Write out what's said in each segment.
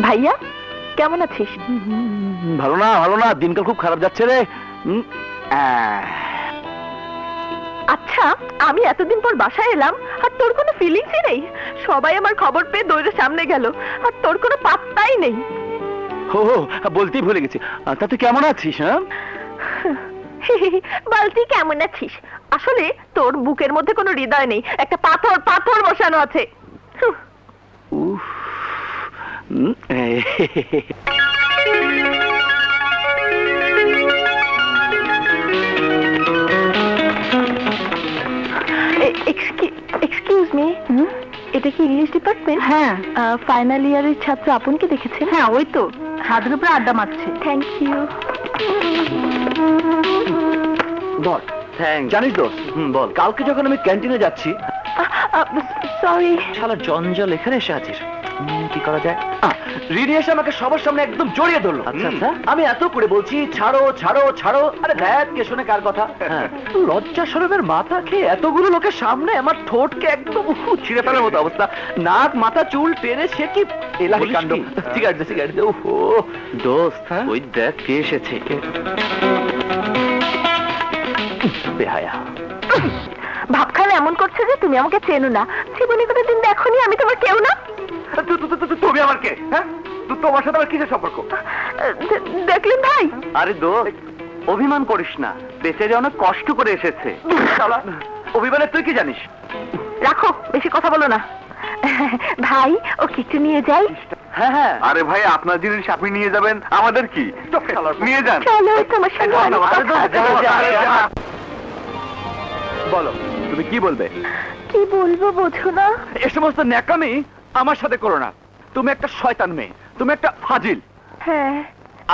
ভাইয়া কেমন আছিস? ভালো না, ভালো না, দিনকাল খুব খারাপ যাচ্ছে রে। আচ্ছা, আমি এতদিন পর বাসায় এলাম আর তোর কোনো ফিলিংসই নেই। সবাই আমার খবর পেয়ে দৌড়ে সামনে গেল আর তোর কোনো পাত্তাই নেই। হো বলতেই ভুলে গেছি। তা তুই কেমন আছিস? হ্যাঁ বলতি কেমন আছিস? আসলে তোর বুকের মধ্যে কোনো হৃদয় নেই, একটা পাথর পাথর বসানো আছে। উফ, এক্সকিউজ মি, এটা কি ইংলিশ ডিপার্টমেন্ট? হ্যাঁ। ফাইনাল ইয়ারের ছাত্র আপনকে দেখেছেন? হ্যাঁ, ওই তো ছাদের উপরে আড্ডা মারছে। Thank you. বল। জানিস দোস্ত, বল, কালকে যখন আমি ক্যান্টিনে যাচ্ছি, সরি, শালা জঞ্জাল এখানে এসে আছিস, কি করা যায়? রিডি এসে আমাকে সবার সামনে একদম জড়িয়ে ধরলো। আমি এত করে বলছি ছাড়ো ছাড়ো ছাড়ো, আরে দেখ কে শোনে কার কথা। লজ্জা শরমের মাথা খেয়ে এতগুলো লোকের সামনে আমার ঠোঁটকে একদম ছিঁড়ে ফেলার মতো অবস্থা, নাক মাথা চুল টেনে সে কি এলাহি কাণ্ড। সিগারেট দে, সিগারেট দে। ওহো দোস্ত, ওই দেখ কে এসেছে। বেহায়া ভাবখানে এমন করছে যে তুমি আমাকে চেনো না, জীবনে কোনো দিন দেখোনি, আমি তোমার কেউ না। তুমি আমার কে? হ্যাঁ, তোমার সাথে আমার কিসের সম্পর্ক? দেখলেন ভাই? আরে দোস্ত, অভিমান করিস না, বেচারি অনেক কষ্ট করে এসেছে। অভিমানে তুই কি জানিস? রাখো, বেশি কথা বলো না। ভাই, ও কিছু নিয়ে যাই? হ্যাঁ হ্যাঁ। আরে ভাই, আপনার জিনিস আপনি নিয়ে যাবেন, আমাদের কি? নিয়ে যান। চলো, তোমার সঙ্গে অনেক কথা। বলো, তুমি কি বলবে? কি বলবো বোঝো না? এ সমস্ত ন্যাকামি আমার সাথে করো না। তুমি একটা শয়তান মেয়ে, তুমি একটা ফাজিল। হ্যাঁ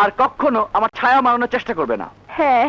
আর কখনো আমার ছায়া মারানোর চেষ্টা করবে না। হ্যাঁ।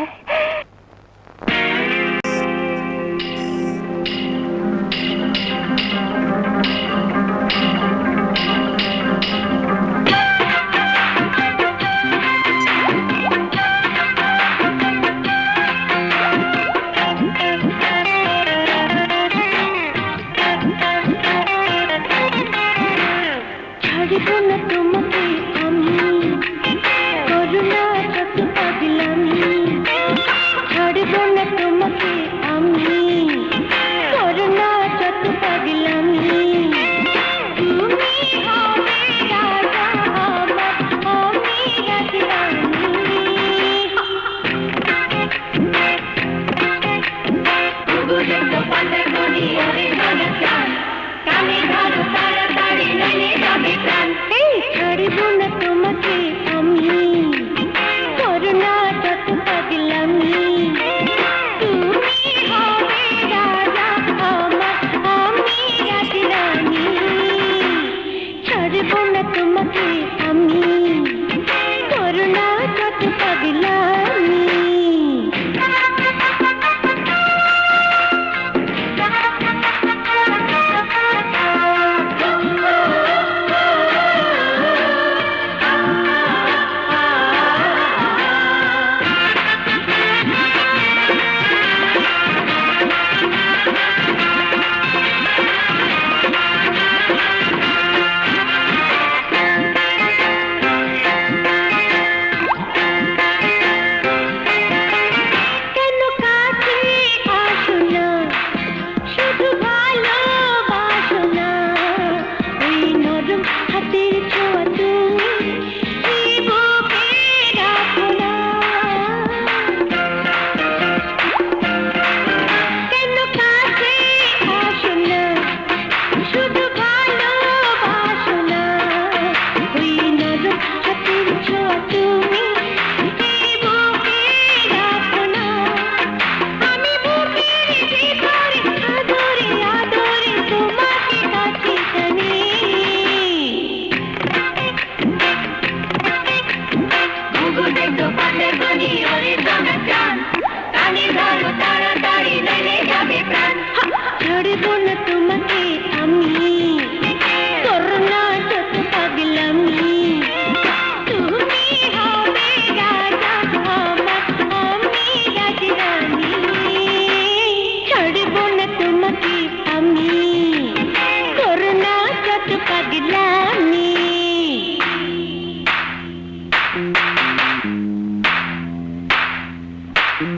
তুমি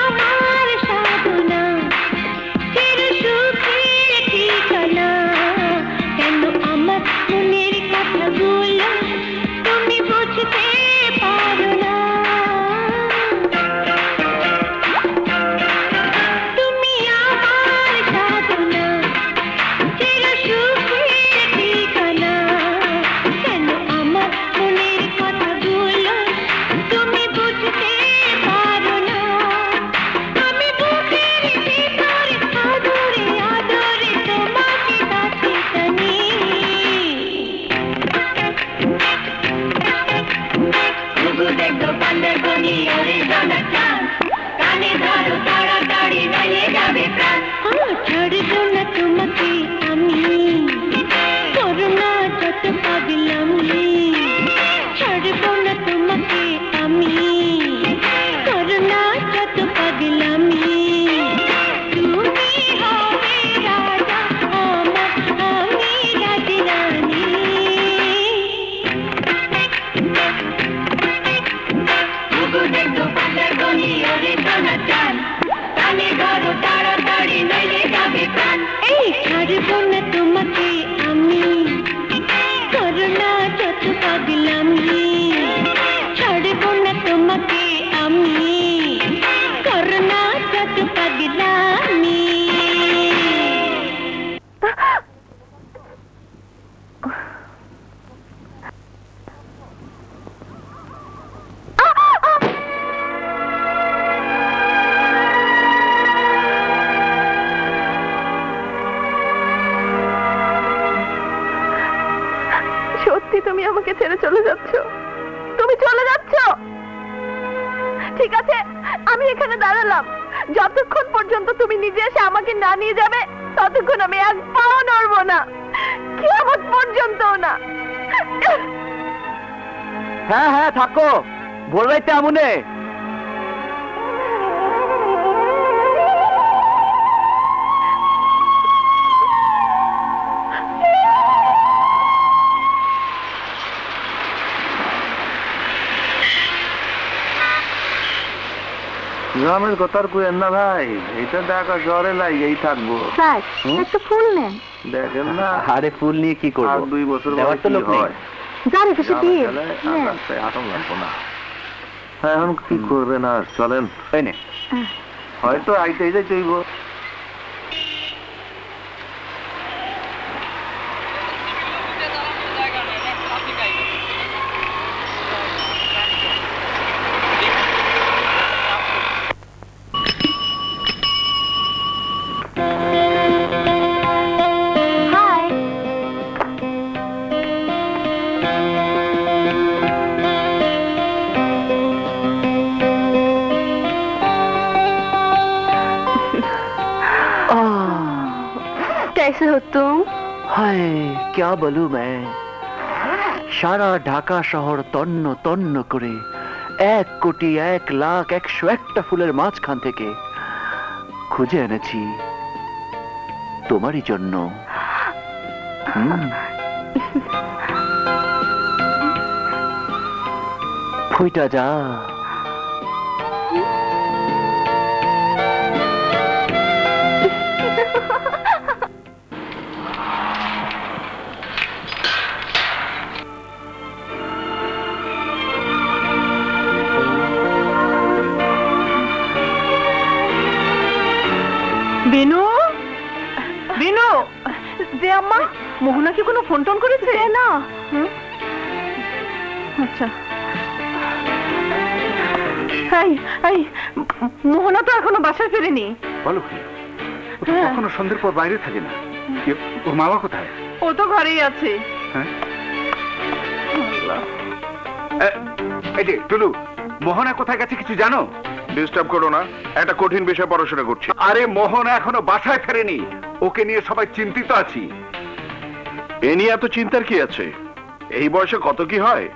আমার সাধনা, চির সুখের ঠিকানা। কেন আমার মনের কথাগুলো তুমি বুঝতে পারো না? তুমি আমার সাধনা, চির সুখের ঠিকানা। কেন আমার মনের কথাগুলো তুমি বুঝতে পারো না? আমি বুকের ভিতরে আদরে আদরে তোমাকে কাছে টানি। ঘুঘু দেখো পান্ডার বনি ওরে সোনার চাঁদ, কানে ধরো তাড়াতাড়ি নাইলে যাবে প্রাণ। ছাড়বো না তোমাকে আমি, করো না যত পাগলামি। ছাড়বো না তোমাকে আমি, করো না যত পাগলামি। তুমি হবে রাজা আমার, আমি রাজরানী। ঘুঘু দেখো পান্ডার বনি ওরে সোনার চাঁদ, কানে ধরো তাড়াতাড়ি নাইলে যাবে প্রাণ। এই ছাড়বো না তোমাকে আমি, করো না যত পাগলামি। ছাড়বো না তোমাকে আমি, করো না যত পাগলামি। সত্যি তুমি আমাকে ছেড়ে চলে যাচ্ছ? তুমি চলে যাচ্ছ? ঠিক আছে, আমি এখানে দাঁড়ালাম। যতক্ষণ পর্যন্ত তুমি নিজে এসে আমাকে না নিয়ে যাবে ততক্ষণ আমি এক পাও নড়বো না, কিয়ামত পর্যন্তও না। হ্যাঁ হ্যাঁ থাকো, ভোর রাইতে আমুনে। গ্রামের কথা আর কইেন না ভাই, এটা দেখা জ্বরে লাগেই থাকবো। স্যার, হুম? একটা ফুল নেন। দেখেন না, আরে ফুল নিয়ে কি আর করবো? 2 বছর দেওয়ার তো পরে লোক কি নেই। হয়? যার কিছু গ্রামে দিয়ে গেলে আর নেন। রাস্তায় আটন লাগবো না। হ্যাঁ, এখন কি করবেন আর, চলেন। এই নে। হয়তো আইতেই যাই চইব। হাই। कैसे हो तुम? হায় क्या বলু मैं, সারা ঢাকা শহর তন্ন তন্ন করে 1,01,01,01 ফুলের মাঝখান থেকে খুঁজে এনেছি তোমারই জন্য। ফুইটা যা। বিনু, বিনু, যে আম্মা, মোহনা কি কোনো ফোন টোন করেছে? না। আচ্ছা। এই, এই, মোহনা তো এখনো বাসায় ফেরেনি। বলো কি, ও তো হ্যাঁ। কখনো সন্ধ্যের পর বাইরে থাকে না। ওর মামা কোথায়? ও তো ঘরেই আছে। হ্যাঁ, এই যে টুলু, মোহনা কোথায় গেছে কিছু জানো? ডিস্টার্ব করো না, একটা কঠিন বিষয় পড়াশোনা করছি। আরে মোহনা এখনো বাসায় ফেরেনি। ওকে নিয়ে সবাই চিন্তিত আছি। এ নিয়ে এত চিন্তার কি আছে? এই বয়সে কত কি হয়।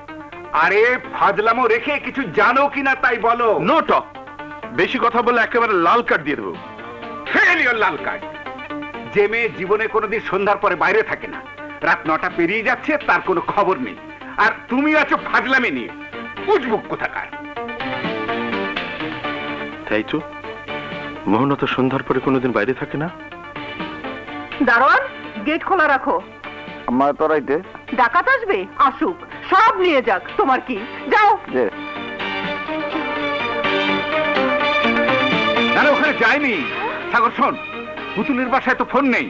আরে ফাজলামো রেখে কিছু জানো কিনা তাই বলো। No talk. বেশি কথা বলে একেবারে লাল কার্ড দিয়ে দেবো। ফেলিওর লাল কার্ড। যে মেয়ে জীবনে কোনোদিন সন্ধ্যার পরে বাইরে থাকে না, রাত 9টা পেরিয়ে যাচ্ছে তার কোনো খবর নেই, আর তুমি আছো ফাজলামি নিয়ে। উজবুক কোথাকার। তাই তো, মোহনা তো সন্ধ্যার পরে কোনোদিন বাইরে থাকে না। দারোয়ান, গেট খোলা রাখো। আমার তোরাইতে ডাকাত আসবে, আসুক, সব নিয়ে যাক, তোমার কি? যাও। যে না না, ওখানে যায়নি। সাগর শোন, পুতুলের বাসায় তো ফোন নেই,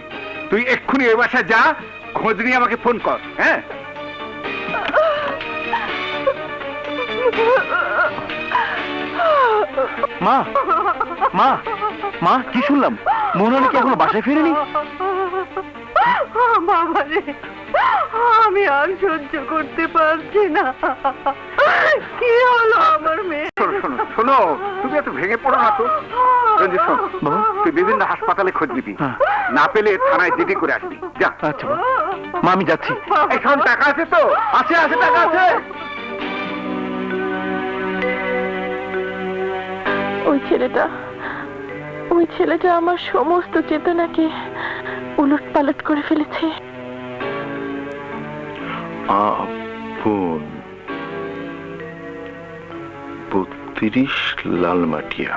তুই এক্ষুনি ওই বাসায় যা, খোঁজ নিয়ে আমাকে ফোন কর। হ্যাঁ, মা মা মা, কি শুনলাম? মোহনা নাকি এখনো বাসায় ফেরেনি? বাবা রে, আমি আর সহ্য করতে পারছি না। কি হলো আমার মেয়ে? শোনো শোনো শোনো, তুমি এত ভেঙে পড়ো না তো। রঞ্জিত শোন, বাবা। তুই বিভিন্ন হাসপাতালে খোঁজ নিবি, হ্যাঁ। না পেলে থানায় জিডি করে আসবি। যা। আচ্ছা মা, মা আমি যাচ্ছি। এই শোন, টাকা আছে তো? আছে আছে, টাকা আছে। ওই ছেলেটা আমার সমস্ত চেতনাকে উলট পালট করে ফেলেছে। আপন 32 Lalmatia.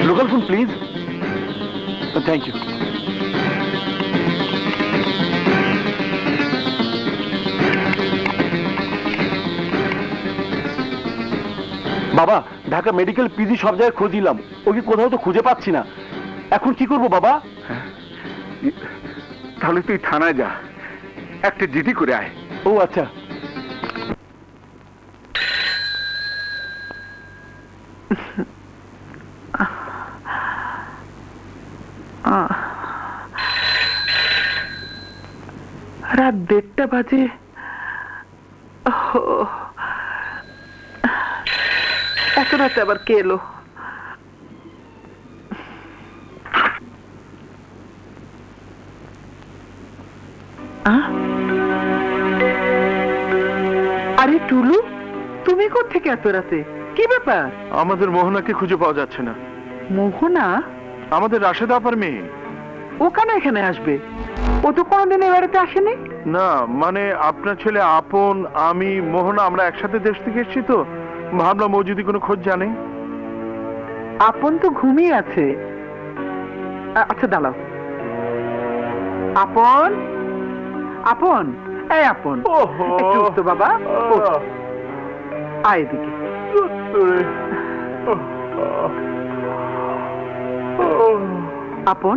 Local phone please. Thank you. বাবা, ঢাকা মেডিকেল পিজি সব জায়গায় খোঁজ দিলাম, ওকে কোথাও তো খুঁজে পাচ্ছি না। এখন কি করব বাবা? তাহলে তুই থানায় যা, একটা জিডি করে আয়। ও আচ্ছা। রাত 1:30 বাজে। এত রাতে আবার কে এলো? আরে টুলু, তুমি কোত্থেকে এত রাতে? কি ব্যাপার? আমাদের মোহনাকে খুঁজে পাওয়া যাচ্ছে না। মোহনা? আমাদের রাশেদা আপার মেয়ে। ও কেন এখানে আসবে? ও তো কোনোদিন এ বাড়িতে আসেনি। না মানে আপনার ছেলে আপন, আমি, মোহনা আমরা একসাথে দেশ থেকে এসেছি তো, ভাবলাম ও যদি কোনো খোঁজ জানে। আপন তো ঘুমিয়ে আছে। আচ্ছা দাঁড়াও। আপন, আপন, এই আপন, ওহো। একটু উঠ তো বাবা, উঠ। আয় এদিকে। আপন,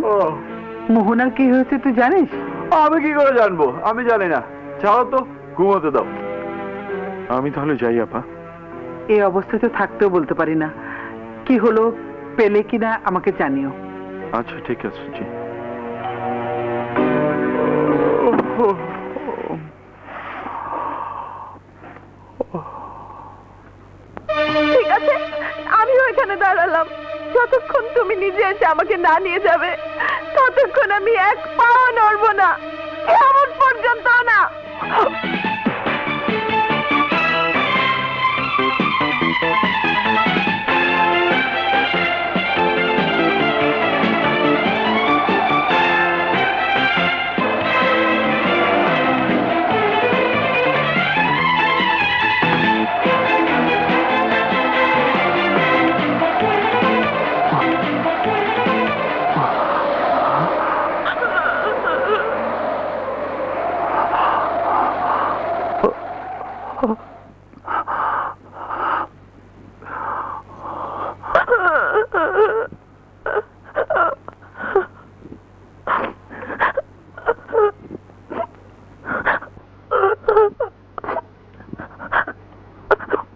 মোহনার কি হয়েছে তুই জানিস? আমি কি করে জানবো? আমি জানি না। ছাড়ো তো, ঘুমোতে দাও। আমি তাহলে যাই আপা। এই অবস্থাতে থাকতেও বলতে পারি না। কি হলো, পেলে কিনা আমাকে জানিও। আচ্ছা ঠিক আছে, জি। ঠিক আছে, আমিও এখানে দাঁড়ালাম। যতক্ষণ তুমি নিজে এসে আমাকে না নিয়ে যাবে, ততক্ষণ আমি এক পাও নড়বো না, এমন পর্যন্ত না।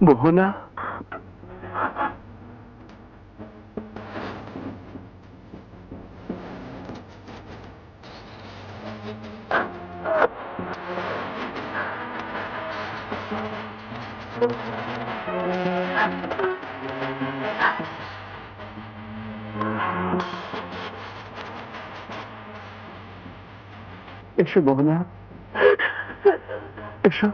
মোহনা, এসো মোহনা, এসো।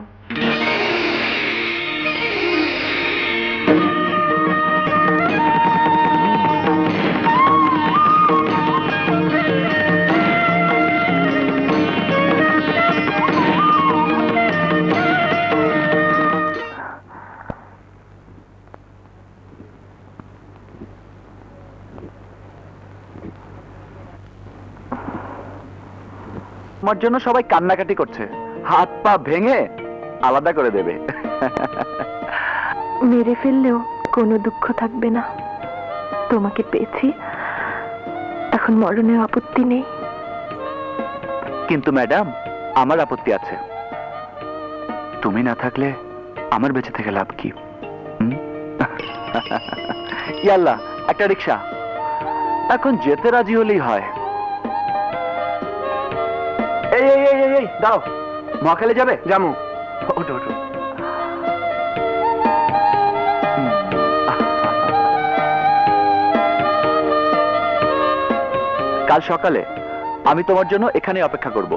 আমার জন্য সবাই কান্নাকাটি করছে, হাত পা ভেঙে আলাদা করে দেবে। মেরে ফেললেও কোনো দুঃখ থাকবে না, তোমাকে পেয়েছি, এখন মরণেও আপত্তি নেই। কিন্তু ম্যাডাম, আমার আপত্তি আছে। তুমি না থাকলে আমার বেঁচে থেকে লাভ কি? ইয়াল্লা, একটা রিক্সা। এখন যেতে রাজি হলেই হয়। এই এই এই এই, এই দাও, মহাখালী যাবে? যাবো। ওঠো ওঠো। কাল সকালে আমি তোমার জন্য এখানে অপেক্ষা করব।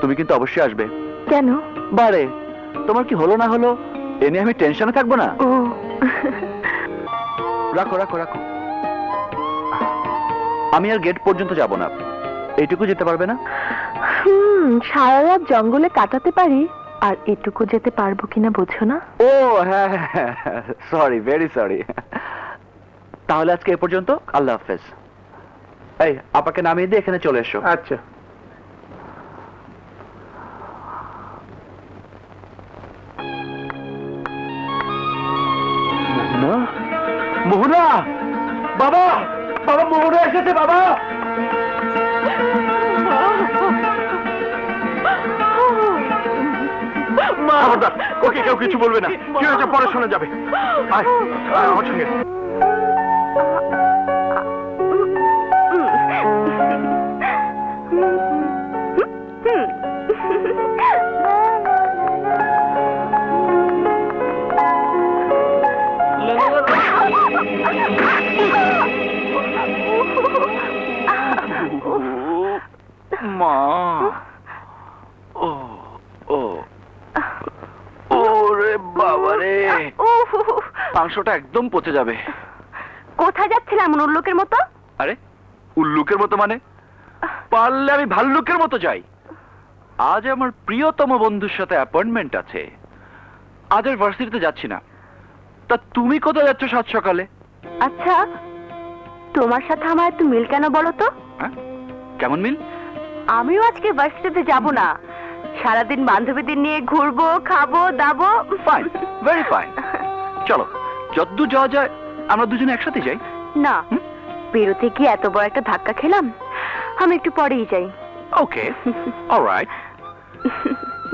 তুমি কিন্তু অবশ্যই আসবে। কেন? বারে, তোমার কি হলো না হলো এ নিয়ে আমি টেনশনে থাকবো না। ও রাখো রাখো রাখো। আমি আর গেট পর্যন্ত যাব না, এইটুকু যেতে পারবে না? সারা রাত জঙ্গলে কাটাতে পারি, আর এটুকু যেতে পারবো কিনা বোঝো না? ও হ্যাঁ, সরি, ভেরি সরি। তাহলে আজকে এ পর্যন্ত, আল্লাহ হাফেজ। এই আপাকে নামিয়ে দিয়ে এখানে চলে এসো। আচ্ছা। মোহনা, বাবা, বাবা, মোহনা এসেছে বাবা। খবরদার, ওকে কেউ কিছু বলবে না। কি হয়েছে পরে শোনা যাবে। আয়, আয় আমার সঙ্গে। মা, ও ও ওরে বাবা রে, মাংসটা একদম পচে যাবে। কোথায় যাচ্ছিলাম এমন উল্লুকের মতো? আরে উল্লুকের মতো মানে? পারলে আমি ভাল্লুকের মতো যাই। আজ আমার প্রিয়তম বন্ধুর সাথে অ্যাপয়েন্টমেন্ট আছে, আজ আর ভার্সিটিতে যাচ্ছি না। তা তুমি কোথায় যাচ্ছ সাত সকালে? আচ্ছা, তোমার সাথে আমার একটু মিল কেন বলো তো? হ্যাঁ, কেমন মিল? আমিও আজকে ভার্সিটিতে যাব না, সারাদিন বান্ধবীদের নিয়ে ঘুরবো, খাবো দাবো। Fine, very fine. চলো, যতদূর যাওয়া যায় আমরা দুজনে একসাথে যাই। না, বেরোতে গিয়ে এত বড় একটা ধাক্কা খেলাম, আমি একটু পরেই যাই। ওকে, অলরাইট,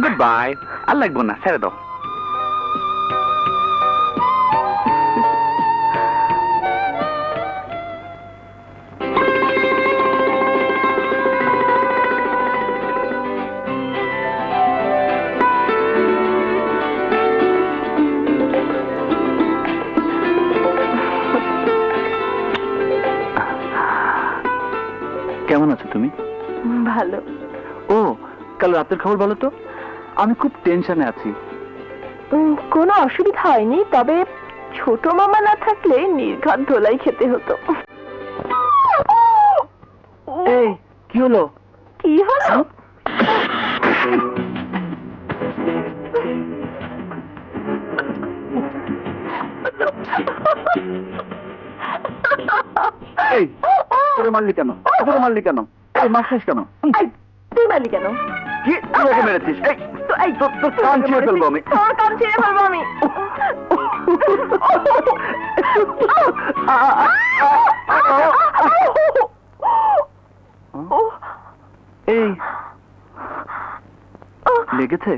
গুড বাই। আর লাগবো না, ছেড়ে দাও। কেমন আছো তুমি? ভালো। ও, কাল রাতের খবর বলো তো। আমি খুব টেনশনে আছি। কোনো অসুবিধা হয়নি, তবে ছোট মামা না থাকলে নির্ঘাত ধোলাই খেতে হতো। এই কি হলো? কি হলো? এই তোরে মারলি কেন? তোরে মারলি কেন? এই মারছিস কেন? এই, তুই মারলি কেন? কি তুই ওকে মেরেছিস? এই এই তোর কান ছিঁড়ে ফেলবো আমি। তোর কান ছিঁড়ে ফেলবো আমি। এই লেগেছে?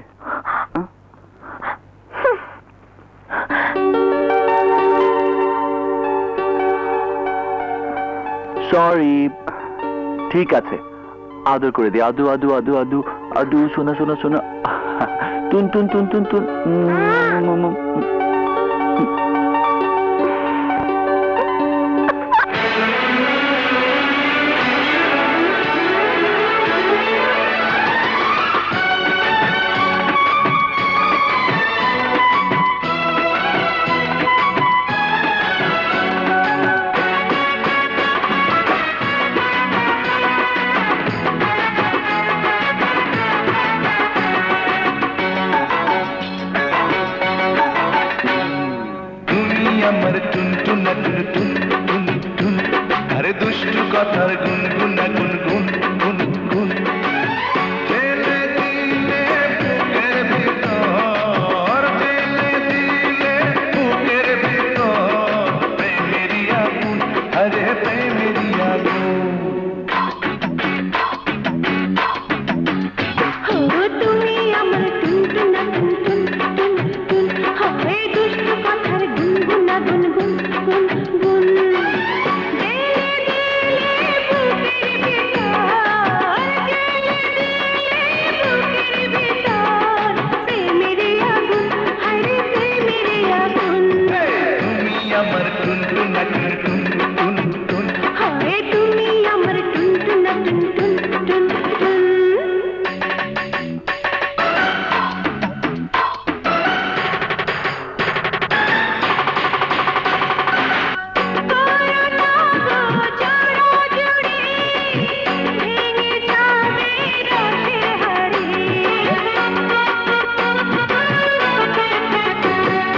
সরি, ঠিক আছে, আদর করে দি। আদু আদু আদু আদু আদু, শোনা শোনা শোনা, টুন টুন টুন টুন টুন। দুষ্টু কথার গুনগুনা গুনগুন গুনগুন ঠেলে দিলে বুকের ভিতর, ঠেলে দিলে বুকের ভিতর প্রেমেরই আগুন, আরে প্রেমেরই আগুন। ও তুমি আমার টুনটুনা টুনটুন টুন টুন, হবে দুষ্টু কথার গুনগুনা গুনগুন গুনগুন। তুমি আমার টুনটুনা টুনটুন টুন টুন, হয় তুমি আমার টুনটুনা টুনটুন টুন টুন।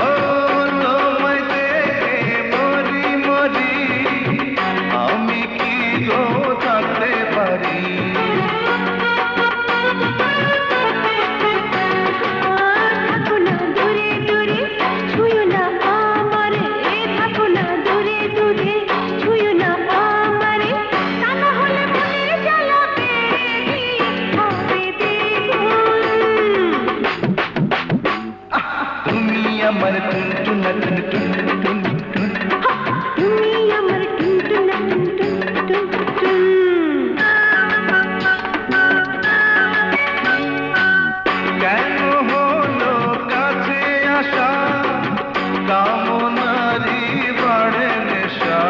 ও তোমায় দেখে মরি মরি, আমি কি গো থাকতে পারি? থাকো না দূরে দূরে, ছুঁয়ো না আমারে, থাকো না দূরে দূরে, ছুঁয়ো না আমারে, তা না হলে মনে জ্বালা বেড়ে হবে দ্বিগুণ। তুমি আমার টুনটুনা টুনটুন টুন টুন, তুমি আমার টুনটুনা টুনটুন টুন টুন। কেন হলো কাছে আসা, কামনারি বাড়ে নেশা।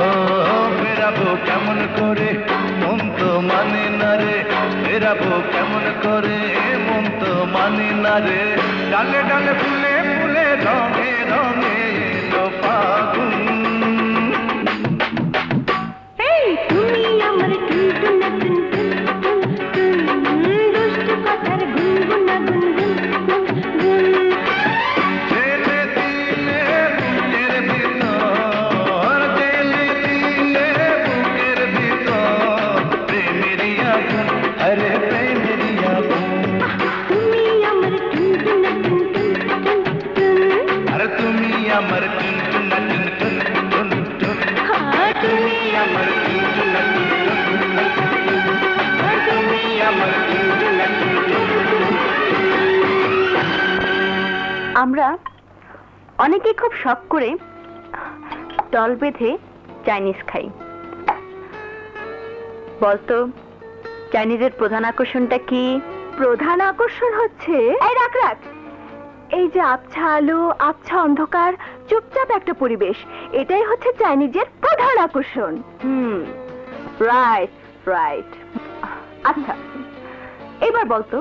ও ফেরাবো কেমন করে, মন তো মানে না রে, ফেরাবো কেমন করে, মন তো মানে না রে। ডালে ডালে ফুলে ফুলে রঙে রঙে এলো ফাগুন। তুমি আমার টুনটুনা টুনটুন টুন টুন, দুষ্টু কথার গুনগুনা গুনগুন গুনগুন। ঠেলে দিলে বুকের ভিতর, ঠেলে দিলে বুকের ভিতর প্রেমেরই আগুন, আরে প্রেমেরই আগুন। তুমি আমার টুনটুনা টুনটুন টুন টুন। আরে তুমি আমার টুনটুনা টুনটুন টুন টুন, তুমি আমার টুনটুনা টুনটুন টুন, তুমি আমার টুনটুনা টুনটুন। আমরা অনেকে খুব শখ করে দল বেঁধে চাইনিজ খাই। বলতো চাইনিজের প্রধান আকর্ষণটা কি? প্রধান আকর্ষণ হচ্ছে এই রাখ রাখ, এই যে আবছা আলো, আবছা অন্ধকার, চুপচাপ একটা পরিবেশ, এটাই হচ্ছে চাইনিজের প্রধান আকর্ষণ। Right right. আচ্ছা এবার বলতো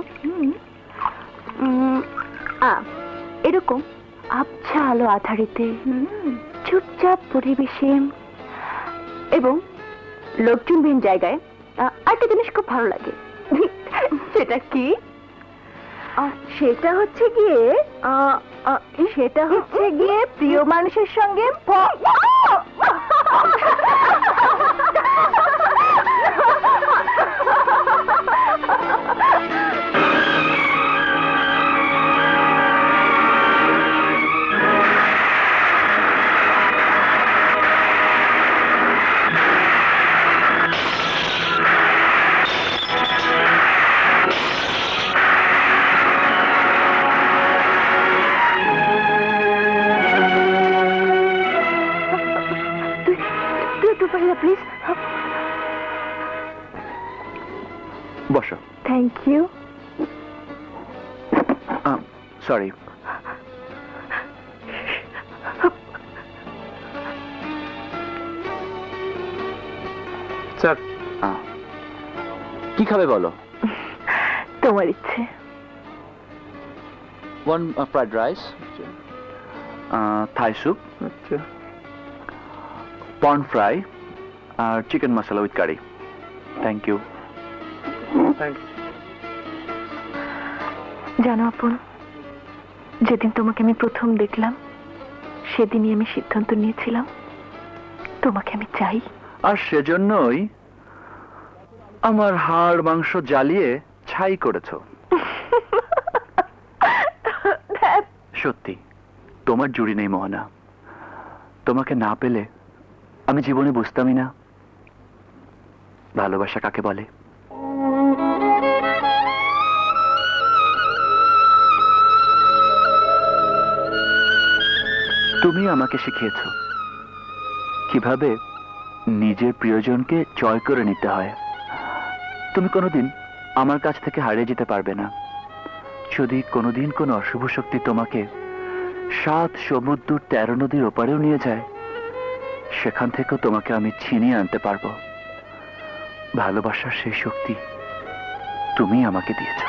এরকম আবছা আলো আধারিতে চুপচাপ পরিবেশে এবং লোকজনবিহীন জায়গায় একটা জিনিস খুব ভালো লাগে। সেটা কি? সেটা হচ্ছে গিয়ে প্রিয় মানুষের সঙ্গে প্লিজ বসো। Thank you. সরি। স্যার কি খাবে বলো? তোমার ইচ্ছে। One fried rice, Thai soup, আচ্ছা পর্ন ফ্রাই আর chicken masala with curry. Thank you. জানো আপন, যেদিন তোমাকে আমি প্রথম দেখলাম সেদিনই আমি সিদ্ধান্ত নিয়েছিলাম তোমাকে আমি চাই। আর সেজন্যই আমার হাড় মাংস জ্বালিয়ে ছাই করেছো। সত্যি তোমার জুড়ি নেই মোহনা। তোমাকে না পেলে আমি জীবনে বুঝতামই না ভালোবাসা কাকে বলে। তুমি আমাকে শিখিয়েছো কিভাবে নিজের প্রিয়জনকে জয় করে নিতে হয়। তুমি কোনোদিন আমার কাছ থেকে হারিয়ে যেতে পারবে না। যদি কোনোদিন কোনো অশুভ শক্তি তোমাকে 7 সমুদ্র 13 নদীর ওপারেও নিয়ে যায়, সেখান থেকেও তোমাকে আমি ছিনিয়ে আনতে পারবো। ভালোবাসার সেই শক্তি তুমি আমাকে দিয়েছো।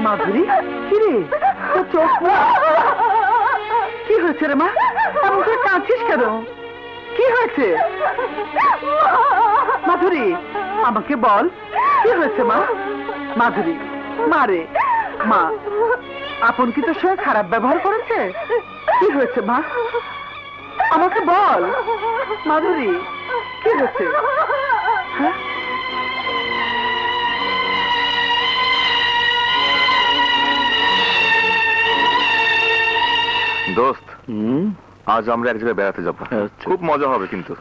মাধুরী, কি রে তোর চোখ কি হয়েছে রে মা? এমন করে কাঁদছিস কেন? কি হয়েছে মাধুরী? আমাকে বল কি হয়েছে মা? মাধুরী, মারে মা, আপন কি তোর সঙ্গে খারাপ ব্যবহার করেছে? কি হয়েছে মা? আমাকে বল মাধুরী, কি হয়েছে? হ্যাঁ, দোস্ত, আজ আমরা এক জায়গায় বেড়াতে যাবো। খুব মজা হবে কিন্তু।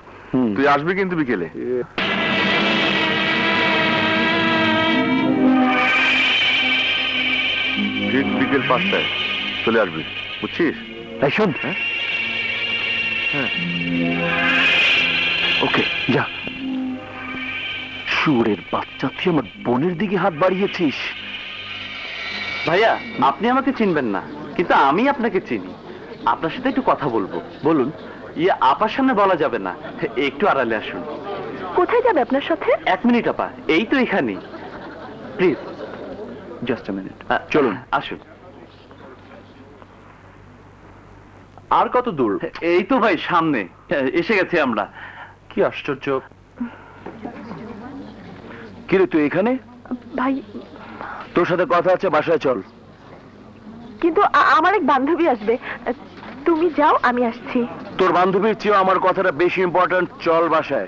তুই আসবি কিন্তু বিকেলে। ঠিক বিকেল 5টায় চলে আসবি, বুঝছিস? তাই শোন, ওকে যা। শুয়োরের বাচ্চা, তুই আমার বোনের দিকে হাত বাড়িয়েছিস। ভাইয়া, আপনি আমাকে চিনবেন না, কিন্তু আমি আপনাকে চিনি। আপনার সাথে একটু কথা বলবো। বলুন। ইয়ে, আপার সামনে বলা যাবে না, একটু আড়ালে আসুন। কোথায় যাবে আপনার সাথে? 1 মিনিট আপা, এই তো এখানেই। Please just a minute. চলুন, আসুন। আর কত দূর? এই তো ভাই সামনে, এসে গেছি আমরা। কি আশ্চর্য। কিরে তুই এখানে? ভাই, তোর সাথে কথা আছে, বাসায় চল। কিন্তু আমার এক বান্ধবী আসবে। তুমি যাও, আমি আসছি। তোর বান্ধবীর চেয়েও আমার কথাটা বেশি ইম্পর্ট্যান্ট। চল বাসায়।